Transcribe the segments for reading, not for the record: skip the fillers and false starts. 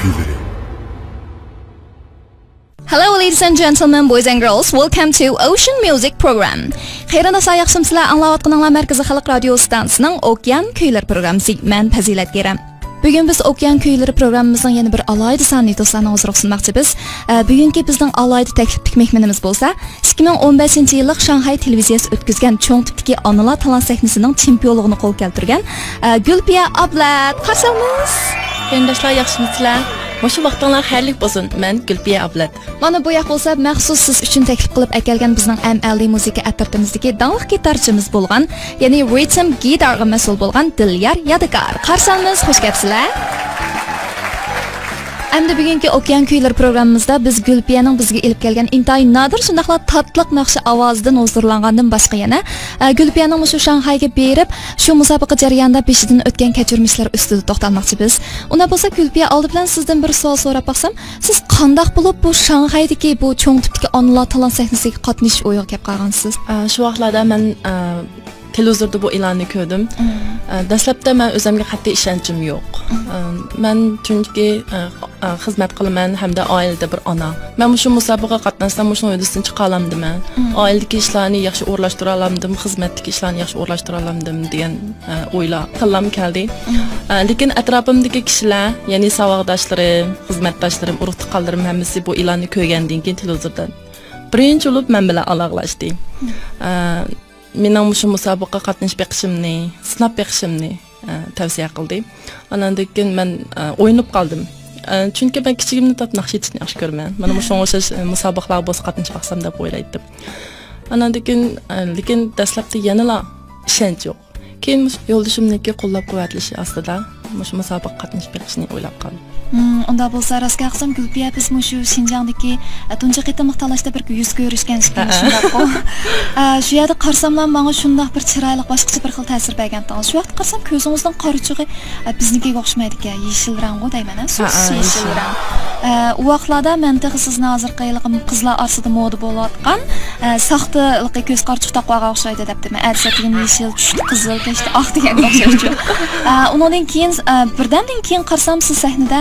kuyları. Hello ladies and gentlemen, boys and girls, welcome to Ocean Music Program. Xeyrana sayaqsım sizlar anglayotganinglar Markaziy Xalq radio stansiyasining Okean kuylar programmasi. Men Fazilat Geram. Bugun biz Okean kuylari programmamizning yana bir alayda sonli do'stlarni hozir sunmoqchimiz. Bugungi bizning alayda takliflik mehmonimiz bo'lsa, 2015-yillik Shanghai televiziyasi o'tkazgan cho'ng tipdagi onalar talant sahnasining chempionligini qo'l keltirgan Gulpiya Ablat. Qarshimiz. Qarindoshlar, yaxshimisizlar? Mushu vaqtinglar xayrlik bo'lsin. Men Gulpiya Ablat. Mana bu yoq bo'lsa, maxsus siz uchun taklif qilib akelgan bizning MLD musiqa atrofimizdagi davlat gitarchimiz bo'lgan, ya'ni rhythm gitarga mas'ul bo'lgan Dilyar Yadigar. Qarshimiz, xush kelibsizlar. Endi bugungi Okean kuylar programmamizda biz Gulpiyaning bizga elib kelgan intayin nadir shundaqla tatliq naqshi ovozidan hozirlangandan boshqa yana Gulpiyaning shu Shanghayga berib, shu musobaqa jarayonida peshidan o'tgan kechirmishlar ustida to'xtalmoqchi biz. Unda bo'lsa Gulpiya oldi bilan sizdan bir savol so'rab baqsam, siz qanday bo'lib bu Shanghaydagi bu cho'ng tipdagi onalar talant sahnasiga qatnashish o'yiga kelib qolgansiz? Shu vaqtlarda men televizorda bu e'lonni ko'rdim. Dastlabda men o'zimga qat'iy ishonchim yo'q. Men chunki xizmat qilaman hamda oilada bir ona. Men shu musobaqaga qatnashsam, shu o'yindan chiqa olamdimmi? Oiladagi ishlarni yaxshi o'rlashtira olamdim, xizmatdagi ishlarni yaxshi o'rlashtira olamdim degan o'ylar qilam keldi. Lekin atrofimdagi kishilar, ya'ni savodoshlarim, xizmatdoshlarim, urug'-tuqqanlarim hammasi bu e'lonni ko'rgandan keyin televizordan birinchi bo'lib men bilan aloqalashdi. Mening shu musobaqaga qatnashib beqishimni, sinab beqishimni tavsiya qildi. Andan keyin men o'ynab qoldim. Chunki men kichigimni top naqsh etishni yaxshi ko'raman. Mana shu o'xshash musobaqalarga bo'lsa qatnashib qolsam deb o'ylaydim. Andan keyin lekin dastlabda yanala ishonch yo'q. Keyin yo'ldashimniki qo'llab-quvvatlashi ostida shu musobaqaga qatnashib beqishni o'ylab qoldim. Unda bo'lsa rostga qilsam Gulpiya biz shu Xinjiangdagi tunji qitimliq talashda bir yuz ko'rishgan ekan shundaq. Shu yerda qarsamlar menga shundaq bir chiroyli boshqacha bir xil ta'sir bergan. Shu vaqt qarsam ko'zingizning qorachig'i biznikiga o'xshamaydi ekan. Yeshil rangga deyman, yeshil rang. U vaqtlarda menda sizni hozir qayliqim qizlar orasida moda bo'layotgan saxtaliqqa ko'z qorchiq taqvoga o'xshaydi deb deyman. Adsatin yeshil, qizil, kashta oq degan o'xshaydi. Undan keyin birdandan keyin qarsam siz sahnada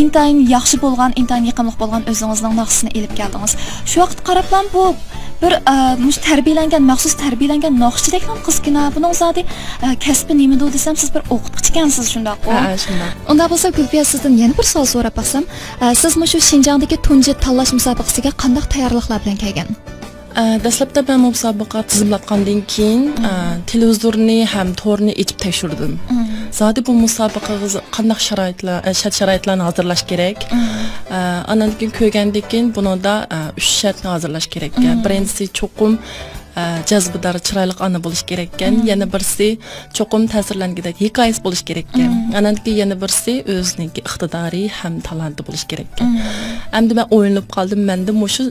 intayin yaxshi bo'lgan, intayin yiqimliq bo'lgan o'zingizning naqsini elib keldingiz. Shu vaqt qarabman bu bir tarbiyalangan, maxsus tarbiyalangan naqshidek ham qizgina. Buning zodi kasbi nima deb desam, siz bir o'qituvchi ekansiz shundaq-ku. Shunday. Unda bo'lsa Gulpiya sizdan yana bir savol so'rab baqsam, siz shu Xinjiangdagi tunji tanlash musobaqasiga qanday tayyorliklar bilan kelgan? Dastlabda men musobaqa tizimlatgandan keyin televizorni ham to'rni echib tekshirdim. Zodi bu musobaqaga qanday sharoitlarni hozirlash kerak? Andan keyin ko'rgandan keyin buningda 3 shartni hozirlash kerak. Birinchisi cho'qim jazbidor chiroyli ona bo'lish kerak ekan, yana birisi cho'qim ta'sirlangidek hikoyasi bo'lish kerak ekan. Andan keyin yana birisi o'zining iqtidori ham talanti bo'lish kerak ekan. Endi men o'yinib qoldim, menda shu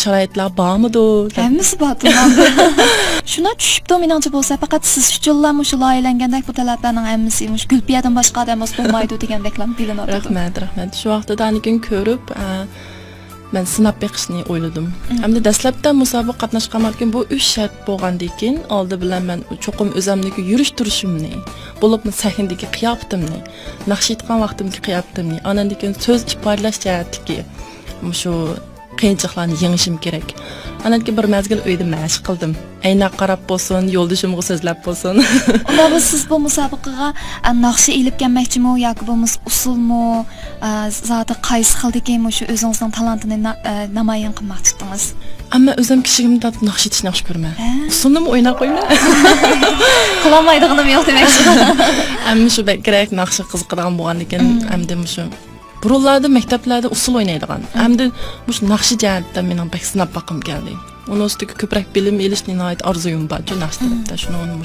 sharoitlar bormidi? Hammasi bor. Shuna tushibdi meningcha bo'lsa, faqat siz uchunlar shu loyilangandek bu talablarning hammasi Gulpiyadan boshqa odam bo'lmaydi degandeklar bilinadi. Rahmat. Shu vaqtda anikin ko'rib, men sinab beqishni o'yladim. Hamda dastlabda musobaqa qatnashganman bu 3 shart bo'lgandan keyin oldi bilan men cho'qim o'zimniki yurish turishimni, bo'libmi sahnadagi qiyofatimni, naqsh etgan vaqtimdagi qiyofatimni, andan keyin so'z ifodalash jihatdagi shu qiyinchiliklarni yengishim kerak. Andan keyin bir mazgil uyda mashq qildim. Ayna qarab bo'lsin, yo'ldashimga so'zlab bo'lsin. Unda siz bu musobaqaga naqshi elib kelmoqchimi yoki bo'lmas usulmi, zoti qaysi xildagi shu o'zingizning talantini namoyon qilmoqchi edingiz? Ammo o'zim kishigimda naqsh etishni yaxshi ko'raman. Usulni o'ynab qo'yman. Qilolmaydiganim yo'q demoqchi. Ammo shu kerak naqshi qiziqadigan bo'lgandan keyin hamda shu burunlarda maktablarda usul o'ynaydigan. Hamda shu naqshi jihatda mening pek sinab boqim keldi. Uning ustiga ko'proq bilim elishni nihoyat orzuyim bor. Shu naqsh tarafda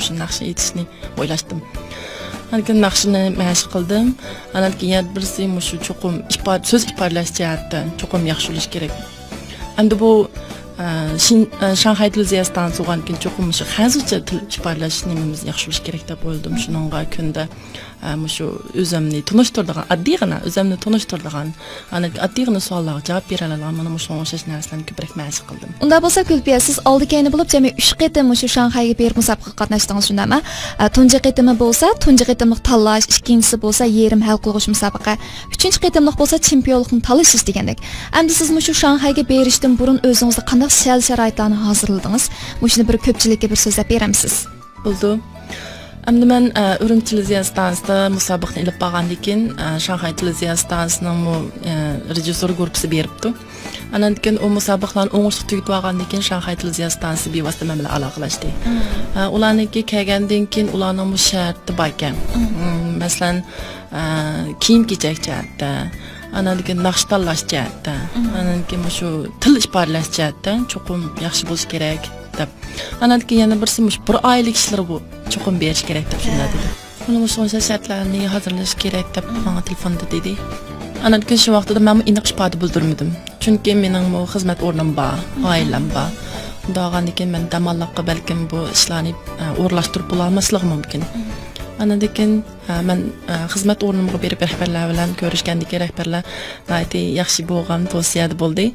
shu naqshi etishni o'ylashdim. Lekin naqshni mashq qildim. Andan keyin birisi shu cho'qim so'z ifodalash jihatda cho'qim yaxshi bo'lish kerak. Endi bu Shanghai Tilziyasidan so'g'an keyin cho'qim shu hozircha til chiqarlash nimamiz yaxshi bo'lish kerak deb o'yladim. Shuningga kunda shu o'zimni tunishtiradigan, oddiygina o'zimni tunishtiradigan, oddiygina savollarga javob bera oladigan mana shu o'xshash narsalarni ko'proq mashq qildim. Unda bo'lsa Gulpiya, siz oldi-keyni bo'lib jami 3 qitim shu Shanghayga berib musobaqaga qatnashdingiz shundami? Tunji qitimi bo'lsa, tunji qitimlik tanlash, ikkinchisi bo'lsa yerim hal qilg'ish musobaqa, uchinchi qitimlik bo'lsa chempionlikni talashish degandek. Endi siz shu Shanghayga berishdan burun o'zingizga qanday sharoitlarni hozirladingiz? Shuni bir ko'pchilikka bir so'zlab beramsiz? Bo'ldi. Endi men Urumchi televiziya stansiyasida musobaqani ilib borgandan keyin Shanghai televiziya stansiyasining rejissor guruhi beribdi. Andan keyin u musobaqalarni o'ngishli tugatib olgandan keyin Shanghai televiziya stansiyasi bevosita men bilan aloqalashdi. Ularniki kelgandan keyin ularning sharti bor ekan. Masalan, kiyim-kechak jihatda, andan keyin naqsh tanlash jihatda, andan keyin shu til ifodalash jihatdan cho'qim yaxshi bo'lish kerak deb. Andan keyin yana birsi bir oylik ishlar bu cho'qim berish kerak deb shunday dedi. Uni o'sha shartlarni hozirlash kerak deb menga telefonda dedi. Andan keyin shu vaqtda men aniq ifoda bildirmadim. Chunki mening bu xizmat o'rnim bor, oilam bor. Undan keyin men damalliqqa balkim bu ishlarni o'rlashtirib bo'lmasligim mumkin. Andan keyin men xizmat o'rnimga berib rahbarlar bilan ko'rishgandagi rahbarlar aytdi yaxshi bo'lgan tavsiyada bo'ldi.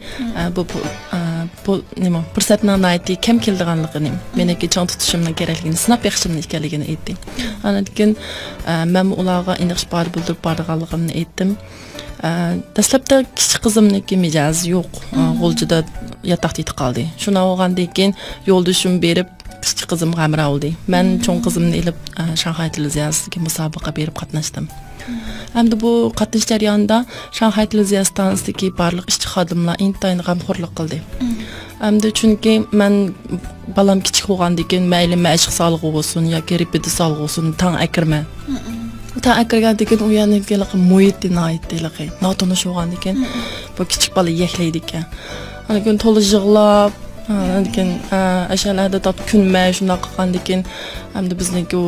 Bu nima fursatning aytdi kim keldiganligini, meniki chon tutishimning kerakligini, sinab yaxshimni ekanligini aytdi. Andan keyin men ularga aniq ifoda bildirib borganligimni aytdim. Dastlabda kichik qizimniki mijoz yo'q, g'o'ljida yotoqda yetib qoldi. Shuni olgandan keyin yo'ldoshim berib kichik qizim g'amra oldi. Men cho'ng qizimni ilib Shanghai televiziyasiga musobaqa berib qatnashdim. Endi bu qatnash jarayonida Shanghai televiziya stansiyasidagi barliq ishchi xodimlar intayin g'amxo'rlik qildi. Endi chunki men balam kichik bo'lgandan keyin mayli mashq sog'lig'i bo'lsin yoki repetitsiya sog'lig'i bo'lsin tang akirma. Ta akirgandan keyin u yana muhitni aytdilar. Notanish bo'lgandan keyin bu kichik bola yeklaydi ekan. Ana keyin to'liq yig'lab, lekin ashalarda top kunmay shunday qilgandan keyin hamda bizniki u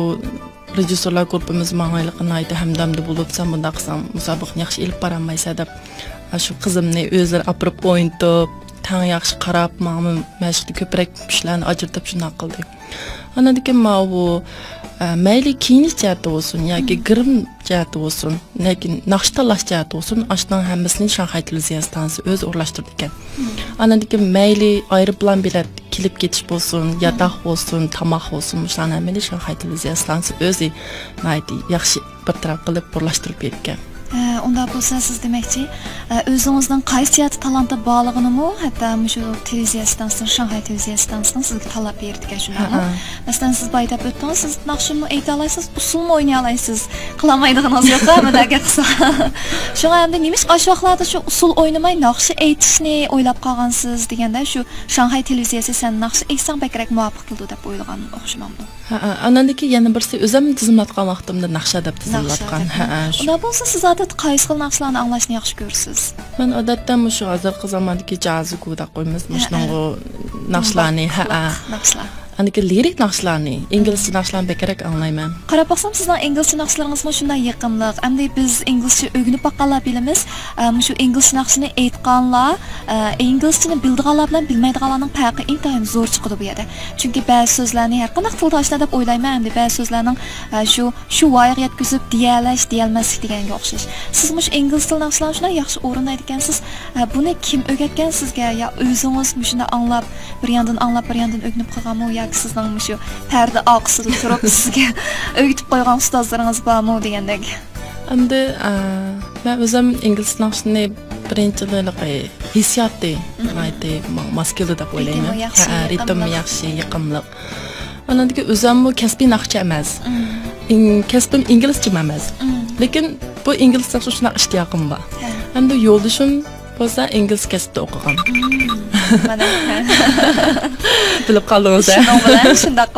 rejissorlar guruhimiz ma'noyligini aytdi, hamdamda bo'lib sen bunday qilsam musobaqani yaxshi ilib borolmaysan deb shu qizimni o'zlari olib o'yintib, tang yaxshi qarab, mashqni ko'proq kuchlarni ajratib shunday qildi. Ana keyin bu mayli kiyinish jihati bo'lsin yoki girim jihati bo'lsin, lekin naqsh tanlash jihati bo'lsin, ashdan hammasini Shanghai televiziya stansiyasi o'zi o'rlashtirdi ekan. Andan keyin mayli aeroplan bilet kelib ketish bo'lsin, yotoq bo'lsin, tomoq bo'lsin, shularni hammani Shanghai televiziya stansiyasi o'zi yaxshi bir taraf qilib o'rlashtirib bergan. Unda bo'lsa siz demakchi o'zingizning qaysi jihati talanta borlig'ini hatto shu televiziya stansiyasi, Shanghai televiziya stansiyasidan sizga talab berdigan shunaqmi? Masalan, siz baytib o'tdingiz, siz naqshni ayta olasiz, usulni o'ynay olasiz. Qilolmaydiganingiz yo'qmi? Degan qilsa. Shunga endi nima ish vaqtlarda shu usul o'ynamay naqshni aytishni o'ylab qolgansiz deganda shu Shanghai televiziyasi sen naqsh aytsang bakrak muvofiq keldi deb o'ylagan o'xshamamdi. Andan keyin yana birsi o'zim tizimlatgan vaqtimda naqsha deb tizimlatgan. Unda bo'lsa siz odat qaysi xil naqshlarni anglashni yaxshi ko'rasiz? Men odatda shu hozirgi zamondagi jaziku deb qo'yamiz, shunga naqshlarni, naqshlar. Aniki lirik naqshlarni, inglizcha naqshlarni bekerak anglayman. Qarab baxsam sizning inglizcha naqshlaringizga shunday yaqinlik. Endi biz inglizcha o'rganib boqqanlar bilamiz. Shu inglizcha naqshni aytganlar, inglizchani bildiganlar bilan bilmaydiganlarning farqi intayin zo'r chiqadi bu yerda. Chunki ba'zi so'zlarni har qanday tildoshlar deb o'ylayman, endi ba'zi so'zlarning shu voyaga yetkazib deyalash, deyalmaslik deganga o'xshash. Siz shu ingliz til naqshlarni shunday yaxshi o'rnaydi ekansiz. Buni kim o'rgatgan sizga? Ya o'zingiz shunday anglab, bir yandan anglab, bir yandan o'rganib qolganmi? Sizning shu parda oqsida turib sizga o'rgatib qo'ygan ustozlaringiz bormi degandek. Endi men o'zim ingliz naqshini birinchilikda hissiyotda maskilda deb o'ylayman. Ritm yaxshi, yiqimliq. Andan keyin o'zim bu kasbiy naqshcha emas. Kasbim inglizcha emas. Lekin bu ingliz naqshi shunday ishtiyoqim bor. Hamda yo'ldoshim bo'lsa ingliz kasbida o'qigan. Mana bilib qoldingiz. Shunday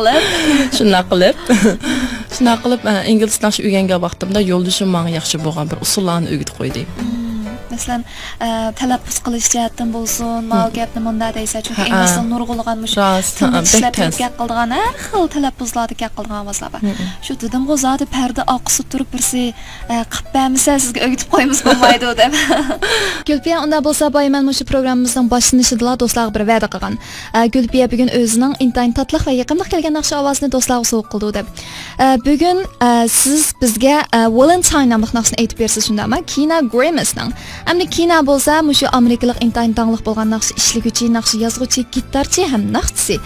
qilib ingliz naqsh o'rgangan vaqtimda yo'ldoshim menga yaxshi bo'lgan bir usullarni o'rgatib qo'ydi. masalan talaffuz qilish jihatdan bo'lsin, mal gapni bunda deysa, chunki inglizda nurg'ulg'an ishlab gap qildigan har xil talaffuzlarda gap qildigan ovozlar bor. Shu dedim go zoti parda oqsib turib birsi qipbamisa sizga o'gitib qo'yimiz bo'lmaydi deb. Gulpiya unda bo'lsa boyman shu programmamizning boshlanishida do'stlarga bir va'da qilgan. Gulpiya bugun o'zining intayin tatliq va yaqinliq kelgan naqsh ovozini do'stlarga so'q qildi deb. Bugun siz bizga Valentine nomli naqshni aytib bersiz shundami? Kina Grimace'ning. Hamda Kina bo'lsa, shu amerikalik intayin tangliq bo'lgan naqsh ishliguvchi, naqsh yozuvchi, gitarchi ham naqshchi.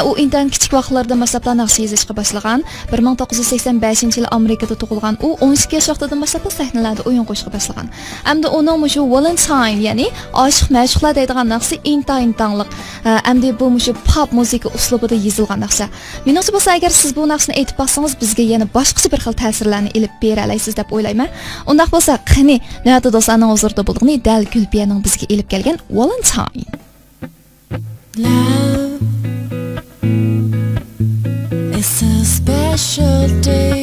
U intayin kichik vaqtlarda maslablar naqsh yozishga boshlagan. 1985-yil Amerikada tug'ilgan. U 12 yoshdan boshlab sahnalarda o'yin qo'shishga boshlagan. Hamda uning shu Valentine, ya'ni oshiq ma'shuqlar deydigan naqshi intayin tangliq. Hamda bu shu pop musiqa uslubida yozilgan naqsh. Menimcha bo'lsa, agar siz bu naqshni aytib baxsangiz, bizga yana boshqacha bir xil ta'sirlarni ilib bera olasiz deb o'ylayman. Undaq bo'lsa, qani, navbatda do'stlarning huzurida bo'ldiqni dal Gulpiyaning bizga ilib kelgan Valentine. Love is a special day.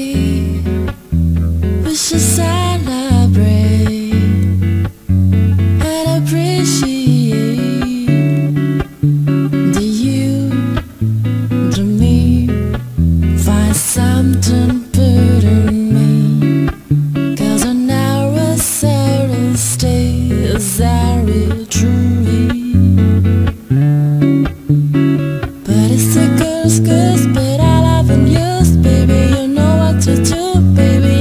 We should celebrate and appreciate the you, the me, find something put in me. 'Cause I never settle stays very truly. But it's a girl's good, but I love and use, baby. You know what to do, baby.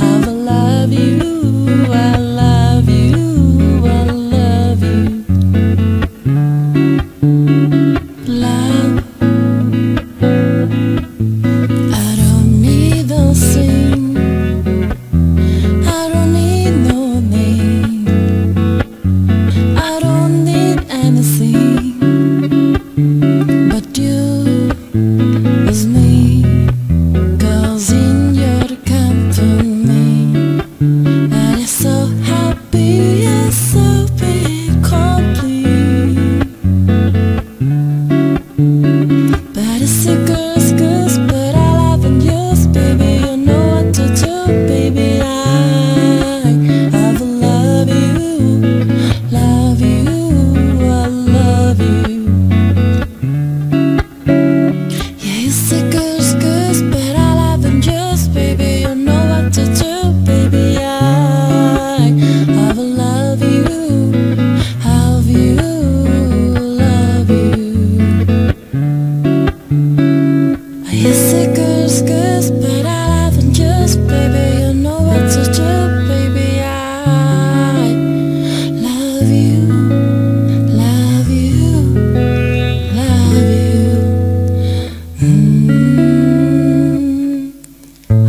I will love you, I love you, I love you. Love, I don't need no sing, I don't need no name, I don't need anything but you is me. 'Cause in your company, and it's so happy, it's so big, complete. But it's a girl's goose, but I love and use, baby. You know what to do, baby. I will love you, love you, I love you. Yeah, it's a girl's goose, but I love and use, baby. You know what to do, baby. I will love you, love you, love you. It's a girl's goose, but I love and use, baby. You know what to do, baby. I love you, love you, love you.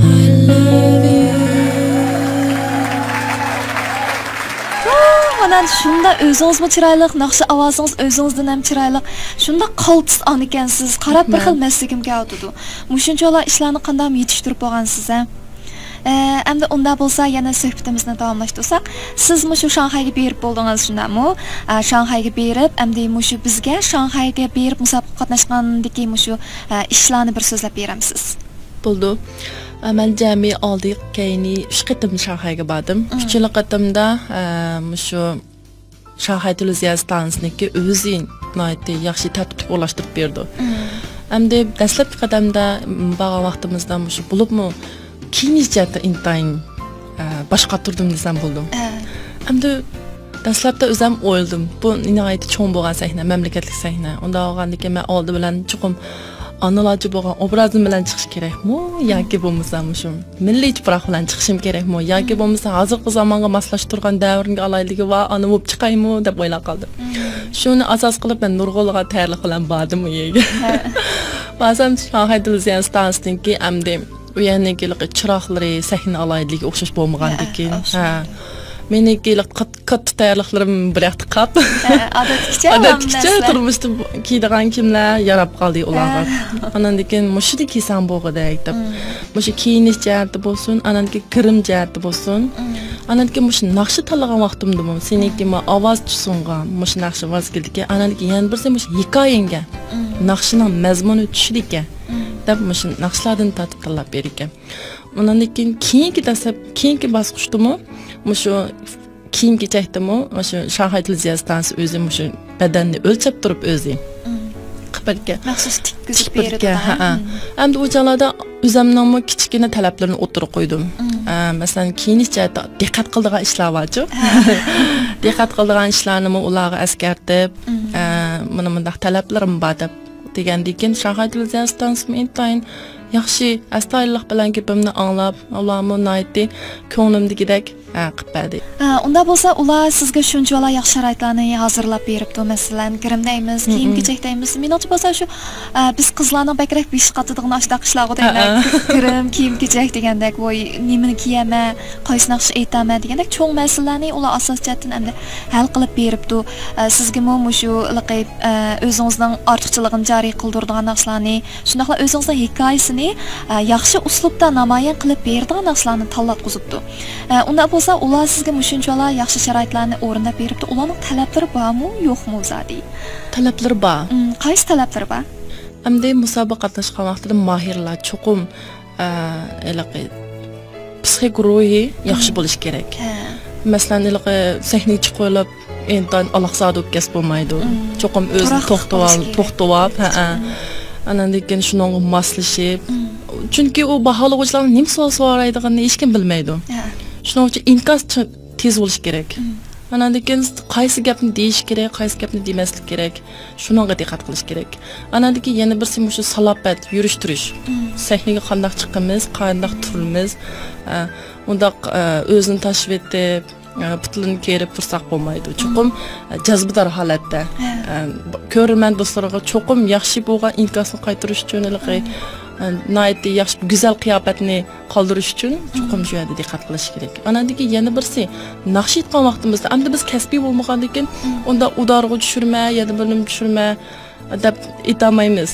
I love you. Mana shunda o'zingizmi chiroyli, naqshi ovozingiz o'zingizdan ham chiroyli. Shunda qaltis on ekansiz. Qarab bir xil masligim keldi. Mushunchalar ishlarni qanday yetishtirib bo'lgansiz a? Endi unda bo'lsa yana suhbatimizni davomlashtirsak, siz shu Shanxayga berib bo'ldingiz shundami? Shanxayga berib, endi shu bizga Shanxayga berib musobaqa qatnashgandagi shu ishlarni bir so'zlab beramsiz. Bo'ldi. Men jami oldik keyni 3 qatim Shanxayga bordim. 3 qatimda shu Shanxay televiziya stansiyasiki o'zi yaxshi tartibli o'lashtirib berdi. Endi dastlabki qadamda bag'a vaqtimizda shu bo'libmi kiyinish jihatda intayin boshqa turdim desam bo'ldim. Endi dastlabda o'zim o'yladim. Bu nihoyatda cho'ng bo'lgan sahna, mamlakatlik sahna. Unda olgandan men oldi bilan chuqum analoji bo'lgan obrazim bilan chiqish kerakmi yoki bo'lmasam shu milliy tuproq bilan chiqishim kerakmi yoki bo'lmasa hozirgi zamonga moslashtirgan davrga alayligi va ana bo'lib chiqaymi deb o'ylab qoldim. Shuni asos qilib men nurg'ulga tayyorlik bilan bordim u yerga. Ba'zan Shanxay televiziya stansiyasininki amdi u yerning chiroqlari sahna alayligi o'xshash bo'lmagandan ha menikilik qat tayyorliklarim bir yoqda qolib odatgacha turmushda kiydigan kimlar yarab qoldi ularga andan keyin mushuni kiysam bo'lg'idek deb mushu kiyinish jihati bo'lsin andan kirim jihati bo'lsin andan keyin mushu naqshi tanlagan vaqtimda seniki ovoz tusunga mushu naqshi voz keldiki andan keyin yana birsi mushu hikoyangga naqshining mazmuni tushdi ekan deb mushu naqshlardan tatib tanlab ber ekan Bundan keyingi dastlab keyingi bosqichdimi shu kiyim kechakdimi shu Shanxay televiziya stansiyasi o'zi shu badanni o'lchab turib o'zi qilibga maxsus tikkizib berdi. Endi u joylarda o'zimning kichkina talablarini o'tirib qo'ydim. Masalan, kiyinish jihatda diqqat qiladigan ishlar borchu. Diqqat qiladigan ishlarni ularga eskartib, mana bunday talablarim bor deb degandan keyin Shanxay televiziya stansiyasi intayin yaxshi astoydillik bilan gapimni anglab, ularni naytdi ko'nglimdagidek qilib berdi. Unda bo'lsa, ular sizga shunchalar yaxshi sharoitlarni hozirlab beribdi. Masalan, kirimdaymiz, kiyim-kechakdaymiz. Menimcha bo'lsa shu biz qizlarning bakrak besh qatadigan ashta qishlarga deylar. Kirim, kiyim-kechak degandek, voy, nimani kiyaman, qaysi naqsh aytaman degandek cho'ng masalalarni ular asos jihatdan endi hal qilib beribdi. Sizga shu liqib o'zingizning ortiqchiligini joriy qildiradigan narsalarni, shundaqla o'zingizning hikoyasini yaxshi uslubda namoyon qilib beradigan narsalarni tanlatqizibdi. Unda bo'lsa, ular sizga shunchalar yaxshi sharoitlarni o'rnab beribdi. Ularning talablari bormi, yo'qmi o'zadi? Talablari bor. Qaysi talablari bor? Endi musobaqa qatnashgan vaqtida mohirlar cho'qim psixik ruhi yaxshi bo'lish kerak. Masalan, sahnaga chiqib endan alaqsad o'tkaz bo'lmaydi. Cho'qim o'zini to'xtab, andan keyin shunga moslashib. Chunki u baholovchilarning nima savol so'raydiganini hech kim bilmaydi. Shuning uchun inkos tez bo'lish kerak. Andan keyin qaysi gapni deyish kerak, qaysi gapni demaslik kerak, shunga diqqat qilish kerak. Andan keyin yana birsi shu salobat yurishtirish. Sahnaga qanday chiqamiz, qanday turamiz, unda o'zini tashib etib, putlini kerib tursak bo'lmaydi. Cho'qim jazbidor holatda. Ko'rman do'stlarga cho'qim yaxshi bo'lgan inkosni qaytarish uchun naytdi yaxshi go'zal qiyofatni qoldirish uchun cho'qim shu yerda diqqat qilish kerak. Anadagi yana birsi naqsh etgan vaqtimizda endi biz kasbiy bo'lmagandan keyin unda udarg'i tushirma, yana bilim tushirma deb aytolmaymiz.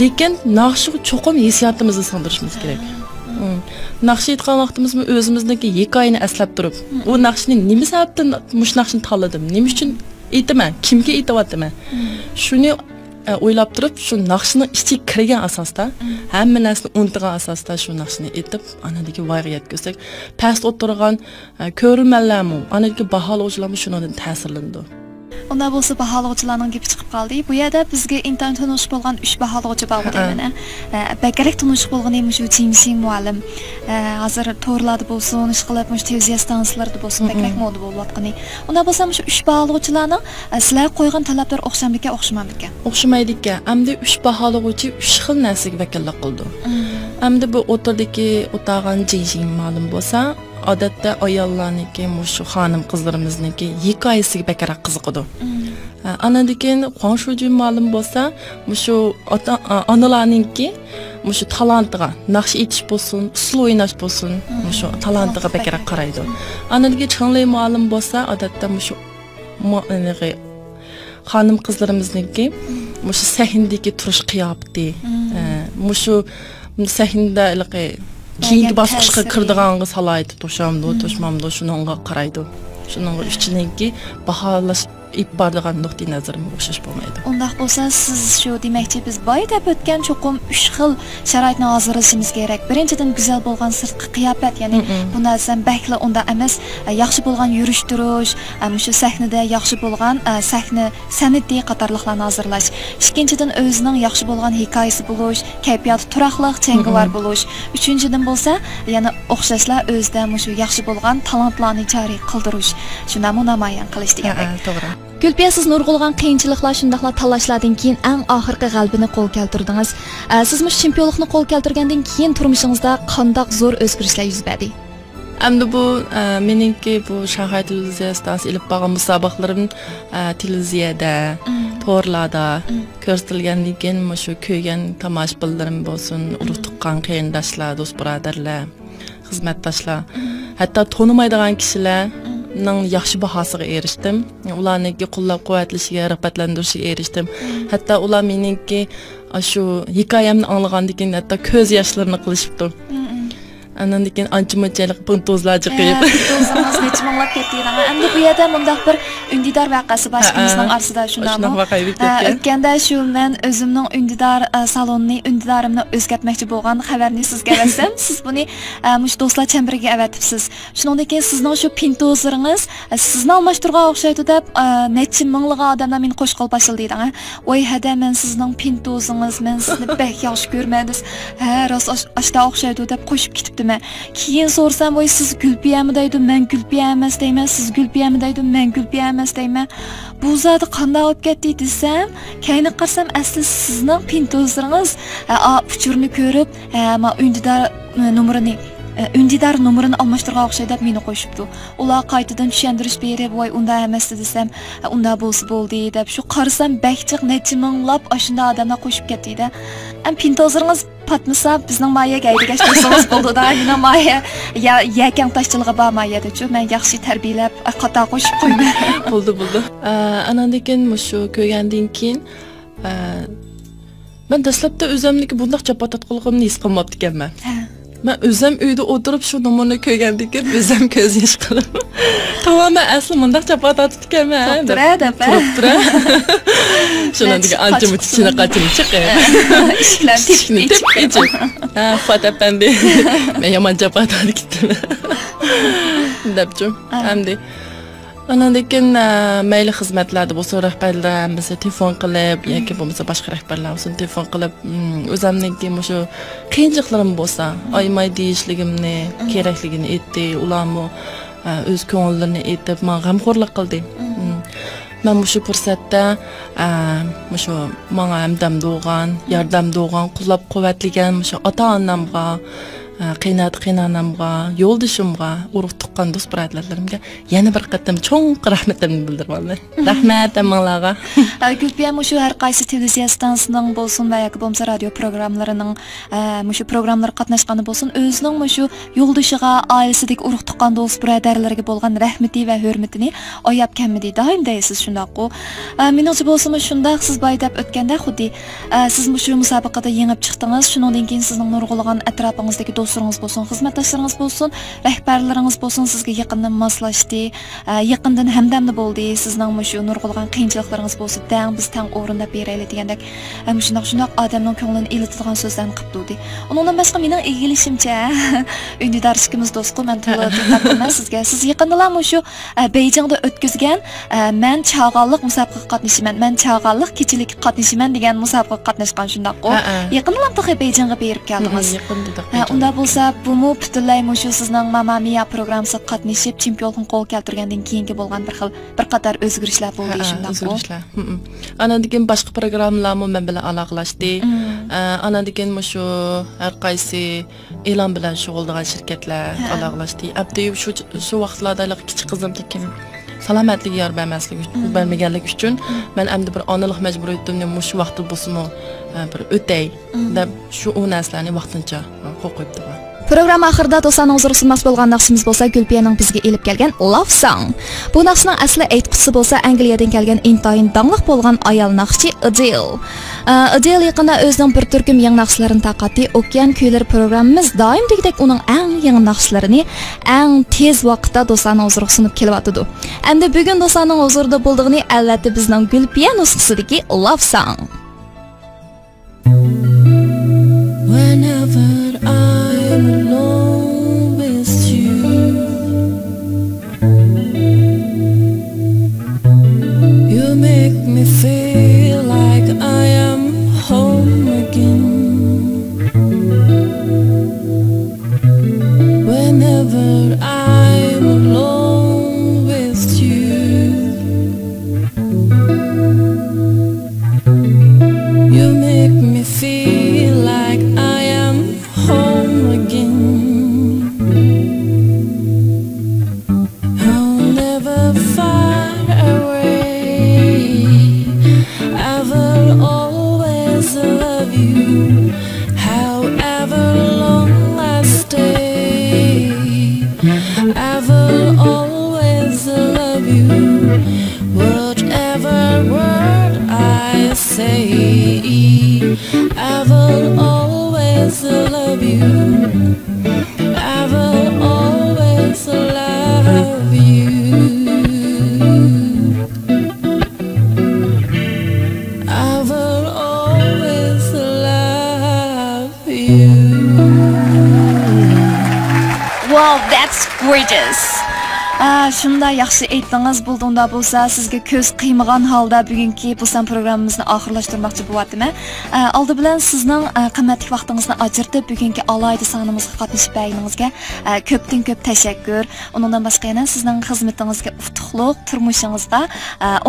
Lekin naqshni cho'qim hissiyotimizni singdirishimiz kerak. Naqsh etgan vaqtimizda o'zimizniki hikoyani eslab turib, u naqshni nima sababdan mush naqshni tanladim, nima uchun aytaman, kimga aytyapman. Shuni o'ylab turib, shu naqshni ichiga kirgan asosda, hamma narsani unutgan asosda shu naqshni aytib, anadagi voyaga yetkazsak, past o'tirgan ko'rmanlarmi, anadagi baholovchilarmi shundan ta'sirlandi. Unda bo'lsa baholovchilarning gapi chiqib qoldi. Bu yerda bizga internet tanish bo'lgan 3 baholovchi bor deyman. Bakrak tanish bo'lgani shu Jimsing muallim. Hozir to'rlarda bo'lsin, ish qilib, televiziya stansiyalarida bo'lsin, bakrak moda bo'layotgani. Unda bo'lsa shu 3 baholovchilarning sizlar qo'ygan talablar o'xshamlikka o'xshamaydigan. O'xshamaydigan. Hamda 3 baholovchi 3 xil narsaga vakillik qildi. Hamda bu o'tirdagi o'tag'an Jimsing muallim bo'lsa, odatda ayollarniki, shu xonim qizlarimizniki hikoyasiga bakrak qiziqadi. Andan keyin Qo'ngshuji ma'lum bo'lsa, shu onalarningki, shu talantga, naqsh etish bo'lsin, usul o'ynash bo'lsin, shu talantga bakrak qaraydi. Andan keyin Changli ma'lum bo'lsa, odatda shu xonim qizlarimizniki, shu sahnadagi turish qiyofati, shu sahnada keyingi bosqichga kirdiganga salaydi, to'shamdi, to'shmamdi, shunga qaraydi. Shuning uchunki baholash ibbardigan nuqtai nazarimga o'xshash bo'lmaydi. Undaq bo'lsa, siz shu demakchi biz boyda o'tgan cho'qim 3 xil sharoitni hozirlashimiz kerak. Birinchidan go'zal bo'lgan sirtqi qiyofat, ya'ni bu narsa bakla unda emas, yaxshi bo'lgan yurish turish, shu sahnada yaxshi bo'lgan sahna san'ati qatorliqlarni hozirlash. Ikkinchidan o'zining yaxshi bo'lgan hikoyasi bo'lish, kayfiyat turaqliq, jangovar bo'lish. Uchinchidan bo'lsa, yana o'xshashlar o'zida shu yaxshi bo'lgan talantlarni joriy qildirish. Shunda namoyon qilish degandek. To'g'ri. Gulpiya, siz nurg'ulg'an qiyinchiliklar, shundaqla tanlashlardan keyin eng oxirgi g'albini qo'l keltirdingiz. Siz chempionlikni qo'l keltirgandan keyin turmushingizda qanday zo'r o'zgarishlar yuz berdi? Endi bu meningki bu Shanxay televiziya stansiyasi ilib borgan musobaqalarim televiziyada, to'rlarda ko'rsatilgandan keyin shu ko'ygan tomoshabinlarim bo'lsin, urug' tuqqan qarindoshlar, do'st birodarlar, xizmatdoshlar, hatto tonimaydigan kishilar yaxshi bahosiga erishdim. Ularniki qo'llab-quvvatlashiga, rag'batlantirishiga erishdim. Hatto ular meningki shu hikoyamni anglagandan keyin hatto ko'z yoshlarini qilishibdi. Andan keyin ancha-munchalik pintozlar chiqib. Pintozimiz necha minglab ketdi. Endi bu yerda mundaq bir undidor vaqasi bor ikimizning orasida shundaqmi? O'tganda shu men o'zimning undidor salonini, undidorimni o'zgartmoqchi bo'lgan xabarni sizga bersam, siz buni mush do'stlar chemberiga avatibsiz. Shuningdek keyin sizning shu pintozlaringiz sizni almashtirgan o'xshaydi deb necha minglab odamlar meni qo'shqol bashildi deydi. Voy hada men sizning pintozingiz, men sizni bek yaxshi ko'rmadingiz. Ha, rost ashta o'xshaydi deb qo'shib ketibdimi? Keyin so'rsam, voy siz Gulpiyami deydi, men Gulpiya emas deyman, siz Gulpiyami deydi, men Gulpiya emas deyman. Bu zoti qanday olib ketdi desam, keyin qarasam asli sizning pintozlaringiz uchurni ko'rib, ma undidor nomerini almashtirgan o'xshaydi deb meni qo'yishibdi. Ular qaytadan tushuntirish berib, voy unda emas desam, unda bo'lsa bo'ldi deb shu qarasam bakchiq necha minglab ashunda odamlar qo'shib ketdi-da. Pintozlaringiz patmasa bizning mayaga aytgash bo'lsangiz bo'ldi-da. Yana maya yakang tashchiligi bor mayada-chu. Men yaxshi tarbiyalab qata qo'shib qo'yman. Bo'ldi. Anandan keyin shu ko'rgandan keyin men dastlabda o'zimniki bundoq chapotat qilganimni his qilmabdi ekanman. Men o'zim uyda o'tirib shu nomerni ko'rgandan keyin o'zim ko'z yosh qilib. To'g'ri, asli bundoq chapotat ekanman. Turibdi. Shundan keyin ancha-muncha qachini chiqib. Ishlarni tepib. Fotoapandi. Men yomon chapotat ketdim. Debchim. Hamdi. Andan keyin mayli xizmatlarda bo'lsa rahbarlarimiz telefon qilib yoki bo'lmasa boshqa rahbarlar bo'lsa telefon qilib o'zimniki shu qiyinchiliklarim bo'lsa oymay deyishligimni kerakligini aytdi. Ularmi o'z ko'ngillarini aytib menga g'amxo'rlik qildi. Men shu fursatda shu menga hamdam bo'lgan, yordam bo'lgan, qo'llab-quvvatlagan shu ota-onamga qiynanamga, yo'ldishimga, urug' tuqqan do'st birodarlarimga yana bir qatam cho'ng rahmatimni bildiraman. Rahmat hammalarga. Gulpiya shu har qaysi televiziya stansiyasining bo'lsin va yoki bo'lmasa radio programmalarining shu programmalar qatnashgani bo'lsin, o'zining shu yo'ldishiga, oilasidagi urug' tuqqan do'st birodarlarga bo'lgan rahmati va hurmatini oyab kamidi doim deysiz shundaqku. Meningcha bo'lsin shundaq siz boydab o'tganda xuddi siz shu musobaqada yengib chiqdingiz, shundan keyin sizning nurg'ulg'an atrofingizdagi do'stlaringiz bo'lsin, xizmatdoshlaringiz bo'lsin, rahbarlaringiz bo'lsin sizga yaqindan moslashdi, yaqindan hamdamda bo'ldi, sizning shu nurg'ulg'an qiyinchiliklaringiz bo'lsa, biz tang o'rinda beraylik degandek, shundoq odamning ko'nglini ilitadigan so'zlarni qilibdi. Undan boshqa mening egilishimcha, undidarishimiz do'stku, men to'liq taqdirman sizga. Siz yaqindalar shu Beijingda o'tkazgan men chag'alliq musobaqaga qatnashaman, men chag'alliq kechilik qatnashaman degan musobaqaga qatnashgan shundaqku. Yaqindalar Beijingga berib keldingiz. Unda bo'lsa, bu butunlay shu sizning Mamma Mia programmasiga qatnashib, chempionlik qo'l keltirgandan keyingi bo'lgan bir qator o'zgarishlar bo'ldi shundaqku. Andan keyin boshqa programmalarmi men bilan aloqalashdi. Andan keyin shu har qaysi e'lon bilan shug'ullangan shirkatlar aloqalashdi. Abdi shu vaqtlarda kichik qizim tekin salomatligi yor bermaganlik uchun men endi bir onalik majburiyatimni shu vaqtda bo'lsa-mu bir o'tay deb shu narsalarni vaqtincha qo'yibdi. Program oxirida do'stlarning huzuriga sunmoqchi bo'lgan naqshimiz bo'lsa, Gulpiyaning bizga elib kelgan Love Song. Bu naqshning asli aytquchisi bo'lsa, Angliyadan kelgan intoyin dangliq bo'lgan ayol naqshchi Adele. Adele yaqinda o'zining bir turkum yangi naqshlarini taqatdi. Okean kuylari programmamiz doim degdek uning eng yangi naqshlarini eng tez vaqtda do'stlarning huzuriga sunib kelyotdi. Endi bugun do'stlarning huzurida bo'ldig'ini albatta bizning Gulpiya nusxasidagi Love Song. Whenever I'm alone with you, you make me feel like I am home again. Whenever I'm alone with you, you make me feel like I am home again. I'll never far away. I will always love you. However long I stay, I will always love you. Whatever word I say, I will always love you. you. Wow, that's gorgeous. Shunda yaxshi aytdingiz. Buldunda bo'lsa, sizga ko'z qiymagan holda bugungi Busan programmamizni oxirlashtirmoqchi bo'lyapman. Oldi bilan sizning qimmatli vaqtingizni ajratib bugungi alayda sonimizga qatnashib berganingizga ko'pdan ko'p tashakkur. Undan boshqa yana sizning xizmatingizga utuqlik, turmushingizda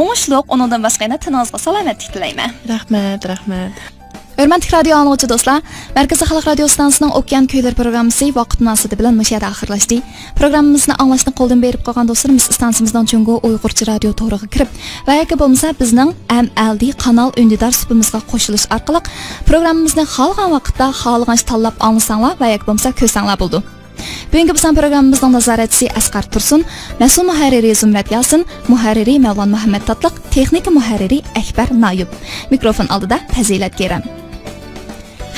o'ngishlik, undan boshqa yana tiningizga salomatlik tilayman. Rahmat. Hörmətli radio anlıqçı dostlar, Mərkəzi Xalq Radio Stansiyasının Okean Köylər proqramısı vaqt münasibəti bilan müşahidə axırlaşdı. Proqramımızı anlaşını qoldan berib qoyğan dostlarımız stansiyamızdan Cungo Uyğurca radio to'riga kirib va yoki bo'lmasa bizning MLD kanal ündidar supimizga qo'shilish orqali proqramimizni xohlagan vaqtda xohlagancha tanlab olsanglar va yoki bo'lmasa ko'rsanglar bo'ldi. Bugungi Busan programmamizning nazoratchisi Asqar Tursun, mas'ul muharriri Zumrat Yasin, muharriri Mavlon Muhammad Tatliq, texnik muharriri Akbar Noyub. Mikrofon oldida Fazilat Keram.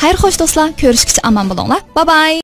Xayr xo'sh do'stlar, ko'rishguncha omon bo'linglar. Bye bye.